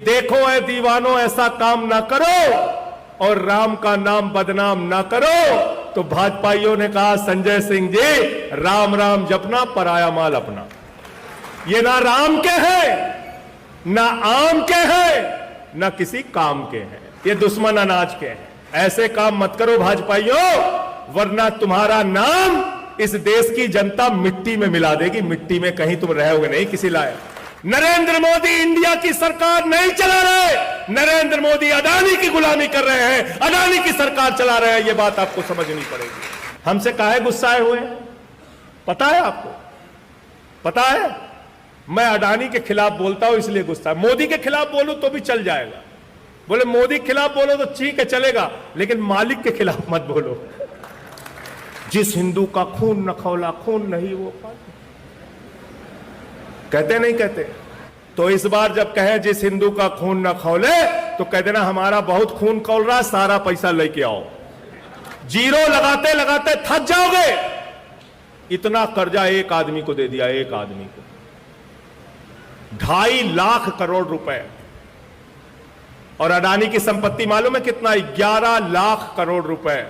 देखो ऐ दीवानों ऐसा काम ना करो और राम का नाम बदनाम ना करो। तो भाजपाइयों ने कहा संजय सिंह जी राम राम जपना पराया माल अपना। ये ना राम के हैं ना आम के हैं ना किसी काम के हैं, ये दुश्मन अनाज के हैं। ऐसे काम मत करो भाजपाइयों, वरना तुम्हारा नाम इस देश की जनता मिट्टी में मिला देगी। मिट्टी में कहीं तुम रहोगे नहीं किसी लायक। नरेंद्र मोदी इंडिया की सरकार नहीं चला रहे, नरेंद्र मोदी अडानी की गुलामी कर रहे हैं, अडानी की सरकार चला रहे हैं। यह बात आपको समझनी पड़ेगी। हमसे काहे गुस्साए हुए हैं पता है आपको? पता है मैं अडानी के खिलाफ बोलता हूं इसलिए गुस्सा। मोदी के खिलाफ बोलूं तो भी चल जाएगा, बोले मोदी के खिलाफ बोलो तो ठीक है चलेगा, लेकिन मालिक के खिलाफ मत बोलो। जिस हिंदू का खून न खौला खून नहीं वो पाले, कहते नहीं कहते? तो इस बार जब कहे जिस हिंदू का खून न खौले तो कह देना हमारा बहुत खून खौल रहा, सारा पैसा लेके आओ। जीरो लगाते लगाते थक जाओगे। इतना कर्जा एक आदमी को दे दिया, एक आदमी को 2.5 लाख करोड़ रुपए। और अडानी की संपत्ति मालूम है कितना? 11 लाख करोड़ रुपए।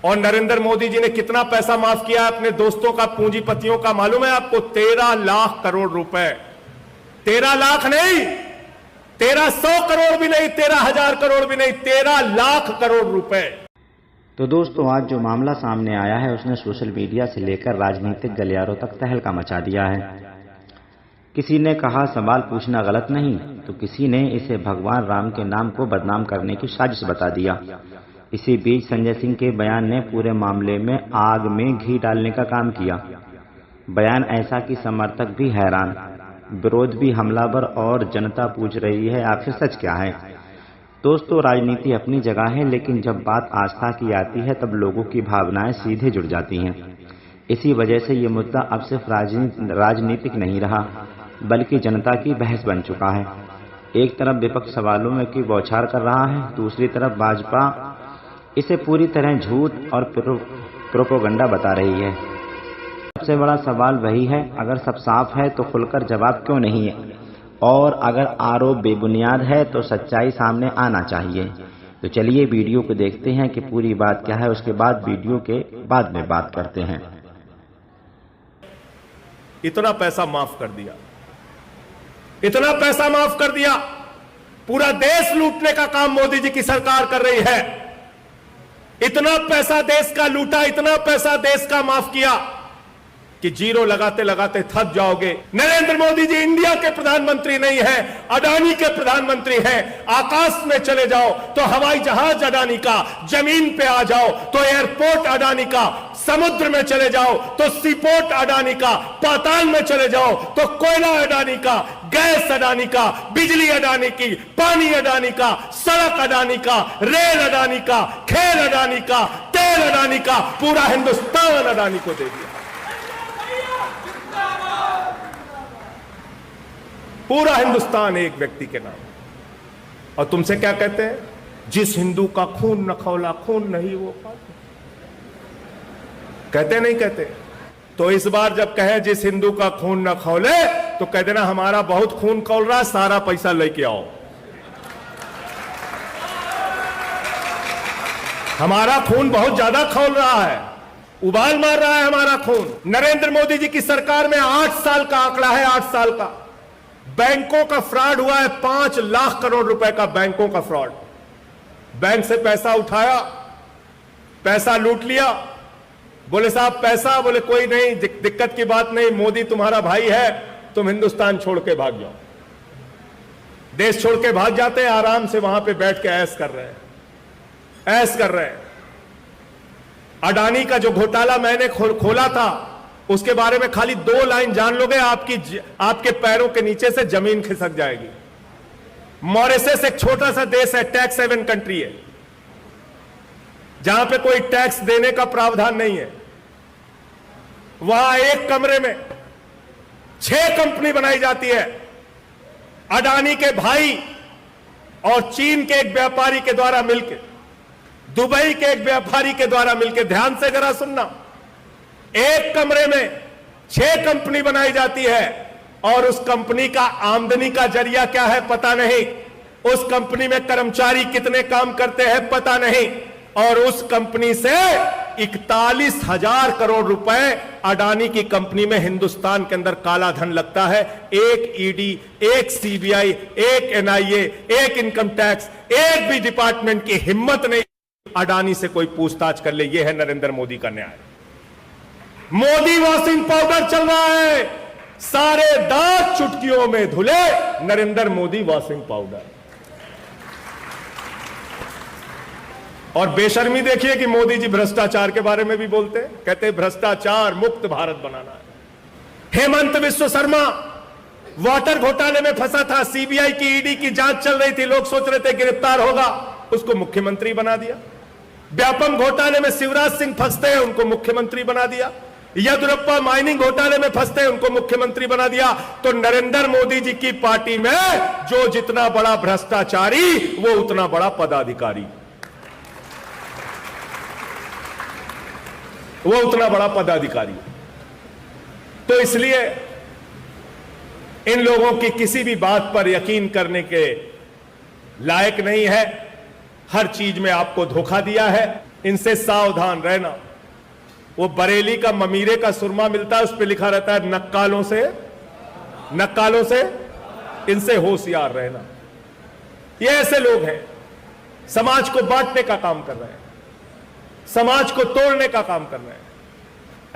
और नरेंद्र मोदी जी ने कितना पैसा माफ किया अपने दोस्तों का, पूंजीपतियों का मालूम है आपको? 13 लाख करोड़ रुपए। 13 लाख नहीं, 1300 करोड़ भी नहीं, 13,000 करोड़ भी नहीं, 13 लाख करोड़ रुपए। तो दोस्तों आज जो मामला सामने आया है उसने सोशल मीडिया से लेकर राजनीतिक गलियारों तक तहलका मचा दिया है। किसी ने कहा सवाल पूछना गलत नहीं, तो किसी ने इसे भगवान राम के नाम को बदनाम करने की साजिश बता दिया। इसी बीच संजय सिंह के बयान ने पूरे मामले में आग में घी डालने का काम किया। बयान ऐसा कि समर्थक भी हैरान, विरोध भी हमलावर और जनता पूछ रही है आखिर सच क्या है। दोस्तों राजनीति अपनी जगह है, लेकिन जब बात आस्था की आती है तब लोगों की भावनाएं सीधे जुड़ जाती हैं। इसी वजह से ये मुद्दा अब सिर्फ राजनीतिक नहीं रहा, बल्कि जनता की बहस बन चुका है। एक तरफ विपक्ष सवालों में की बौछार कर रहा है, दूसरी तरफ भाजपा इसे पूरी तरह झूठ और प्रोपोगंडा बता रही है। सबसे बड़ा सवाल वही है, अगर सब साफ है तो खुलकर जवाब क्यों नहीं है, और अगर आरोप बेबुनियाद है तो सच्चाई सामने आना चाहिए। तो चलिए वीडियो को देखते हैं कि पूरी बात क्या है, उसके बाद वीडियो के बाद में बात करते हैं। इतना पैसा माफ कर दिया, इतना पैसा माफ कर दिया, पूरा देश लूटने का काम मोदी जी की सरकार कर रही है। इतना पैसा देश का लूटा, इतना पैसा देश का माफ किया कि जीरो लगाते लगाते थक जाओगे। नरेंद्र मोदी जी इंडिया के प्रधानमंत्री नहीं है, अडानी के प्रधानमंत्री हैं। आकाश में चले जाओ तो हवाई जहाज अडानी का, जमीन पे आ जाओ तो एयरपोर्ट अडानी का, समुद्र में चले जाओ तो सीपोर्ट अडानी का, पाताल में चले जाओ तो कोयला अडानी का, गैस अडानी का, बिजली अडानी की, पानी अडानी का, सड़क अडानी का, रेल अडानी का, खेल अडानी का, तेल अडानी का, पूरा हिंदुस्तान अडानी को दे दिया। पूरा हिंदुस्तान एक व्यक्ति के नाम। और तुमसे क्या कहते हैं? जिस हिंदू का खून न खौला खून नहीं वो पाले, कहते नहीं कहते? तो इस बार जब कहे जिस हिंदू का खून न खौले तो कह देना हमारा बहुत खून खौल रहा, सारा पैसा लेके आओ। हमारा खून बहुत ज्यादा खौल रहा है, उबाल मार रहा है हमारा खून। नरेंद्र मोदी जी की सरकार में 8 साल का आंकड़ा है, 8 साल का बैंकों का फ्रॉड हुआ है। 5 लाख करोड़ रुपए का बैंकों का फ्रॉड। बैंक से पैसा उठाया, पैसा लूट लिया। बोले साहब पैसा, बोले कोई नहीं, दिक्कत की बात नहीं, मोदी तुम्हारा भाई है, तुम हिंदुस्तान छोड़ के भाग जाओ। देश छोड़ के भाग जाते हैं, आराम से वहां पे बैठ के ऐश कर रहे हैं, ऐश कर रहे हैं। अडानी का जो घोटाला मैंने खोला था उसके बारे में खाली 2 लाइन जान लोगे, आपके पैरों के नीचे से जमीन खिसक जाएगी। मॉरिशस एक छोटा सा देश है, टैक्स हेवन कंट्री है, जहां पे कोई टैक्स देने का प्रावधान नहीं है। वहां एक कमरे में 6 कंपनी बनाई जाती है। अडानी के भाई और चीन के एक व्यापारी के द्वारा मिलकर, दुबई के एक व्यापारी के द्वारा मिलकर, ध्यान से जरा सुनना, एक कमरे में 6 कंपनी बनाई जाती है। और उस कंपनी का आमदनी का जरिया क्या है पता नहीं, उस कंपनी में कर्मचारी कितने काम करते हैं पता नहीं, और उस कंपनी से 41,000 करोड़ रुपए अडानी की कंपनी में हिंदुस्तान के अंदर काला धन लगता है। एक ईडी, एक सीबीआई, एक एनआईए, एक इनकम टैक्स, एक भी डिपार्टमेंट की हिम्मत नहीं अडानी से कोई पूछताछ कर ले। यह है नरेंद्र मोदी का न्याय। मोदी वॉशिंग पाउडर चल रहा है, सारे दांत चुटकियों में धुले, नरेंद्र मोदी वॉशिंग पाउडर। और बेशर्मी देखिए कि मोदी जी भ्रष्टाचार के बारे में भी बोलते हैं, कहते हैं भ्रष्टाचार मुक्त भारत बनाना है। हेमंत विश्व शर्मा वाटर घोटाले में फंसा था, सीबीआई की ईडी की जांच चल रही थी, लोग सोच रहे थे गिरफ्तार होगा, उसको मुख्यमंत्री बना दिया। व्यापम घोटाले में शिवराज सिंह फंसते हैं, उनको मुख्यमंत्री बना दिया। येदियुरप्पा माइनिंग घोटाले में फंसते हैं, उनको मुख्यमंत्री बना दिया। तो नरेंद्र मोदी जी की पार्टी में जो जितना बड़ा भ्रष्टाचारी वो उतना बड़ा पदाधिकारी, वो उतना बड़ा पदाधिकारी। तो इसलिए इन लोगों की किसी भी बात पर यकीन करने के लायक नहीं है। हर चीज में आपको धोखा दिया है, इनसे सावधान रहना। वो बरेली का ममीरे का सुरमा मिलता है, उस पर लिखा रहता है नक्कालों से इनसे होशियार रहना। ये ऐसे लोग हैं, समाज को बांटने का काम कर रहे हैं, समाज को तोड़ने का काम कर रहे हैं।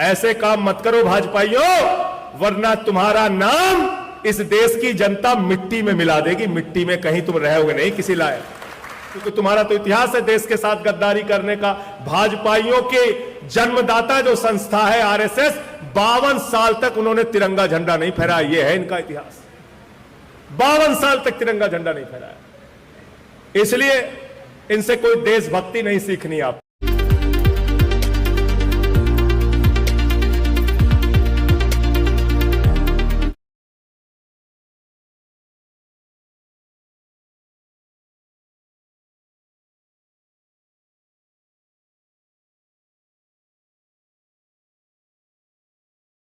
ऐसे काम मत करो भाजपाइयों, वरना तुम्हारा नाम इस देश की जनता मिट्टी में मिला देगी। मिट्टी में कहीं तुम रहोगे नहीं किसी लायक, क्योंकि तुम्हारा तो इतिहास है देश के साथ गद्दारी करने का। भाजपाइयों के जन्मदाता जो संस्था है आरएसएस, 52 साल तक उन्होंने तिरंगा झंडा नहीं फहराया। यह है इनका इतिहास, 52 साल तक तिरंगा झंडा नहीं फहराया। इसलिए इनसे कोई देशभक्ति नहीं सीखनी आप।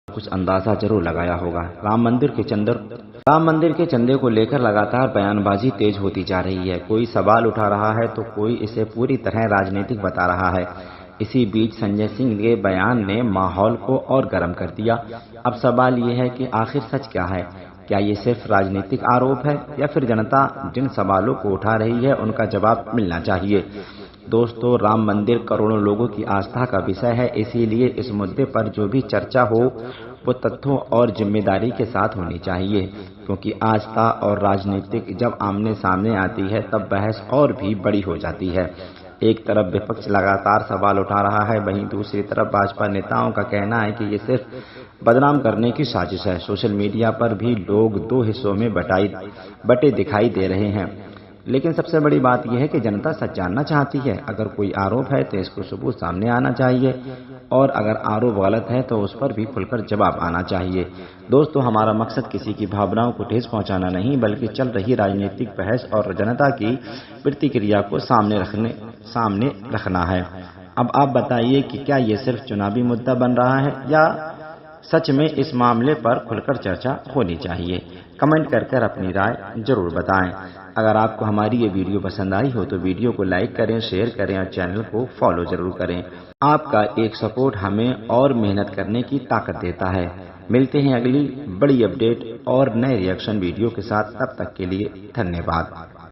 कुछ अंदाजा जरूर लगाया होगा। राम मंदिर के चंदे को लेकर लगातार बयानबाजी तेज होती जा रही है। कोई सवाल उठा रहा है तो कोई इसे पूरी तरह राजनीतिक बता रहा है। इसी बीच संजय सिंह के बयान ने माहौल को और गर्म कर दिया। अब सवाल ये है कि आखिर सच क्या है? क्या ये सिर्फ राजनीतिक आरोप है या फिर जनता जिन सवालों को उठा रही है उनका जवाब मिलना चाहिए? दोस्तों, राम मंदिर करोड़ों लोगों की आस्था का विषय है, इसीलिए इस मुद्दे पर जो भी चर्चा हो वो तथ्यों और जिम्मेदारी के साथ होनी चाहिए, क्योंकि आस्था और राजनीतिक जब आमने सामने आती है तब बहस और भी बड़ी हो जाती है। एक तरफ विपक्ष लगातार सवाल उठा रहा है, वहीं दूसरी तरफ भाजपा नेताओं का कहना है कि ये सिर्फ बदनाम करने की साजिश है। सोशल मीडिया पर भी लोग दो हिस्सों में बटे दिखाई दे रहे हैं, लेकिन सबसे बड़ी बात यह है कि जनता सच जानना चाहती है। अगर कोई आरोप है तो इसको सबूत सामने आना चाहिए, और अगर आरोप गलत है तो उस पर भी खुलकर जवाब आना चाहिए। दोस्तों, हमारा मकसद किसी की भावनाओं को ठेस पहुंचाना नहीं, बल्कि चल रही राजनीतिक बहस और जनता की प्रतिक्रिया को सामने रखना है। अब आप बताइए कि क्या ये सिर्फ चुनावी मुद्दा बन रहा है या सच में इस मामले पर खुलकर चर्चा होनी चाहिए? कमेंट कर अपनी राय जरूर बताएं। अगर आपको हमारी ये वीडियो पसंद आई हो तो वीडियो को लाइक करें, शेयर करें और चैनल को फॉलो जरूर करें। आपका एक सपोर्ट हमें और मेहनत करने की ताकत देता है। मिलते हैं अगली बड़ी अपडेट और नए रिएक्शन वीडियो के साथ, तब तक के लिए धन्यवाद।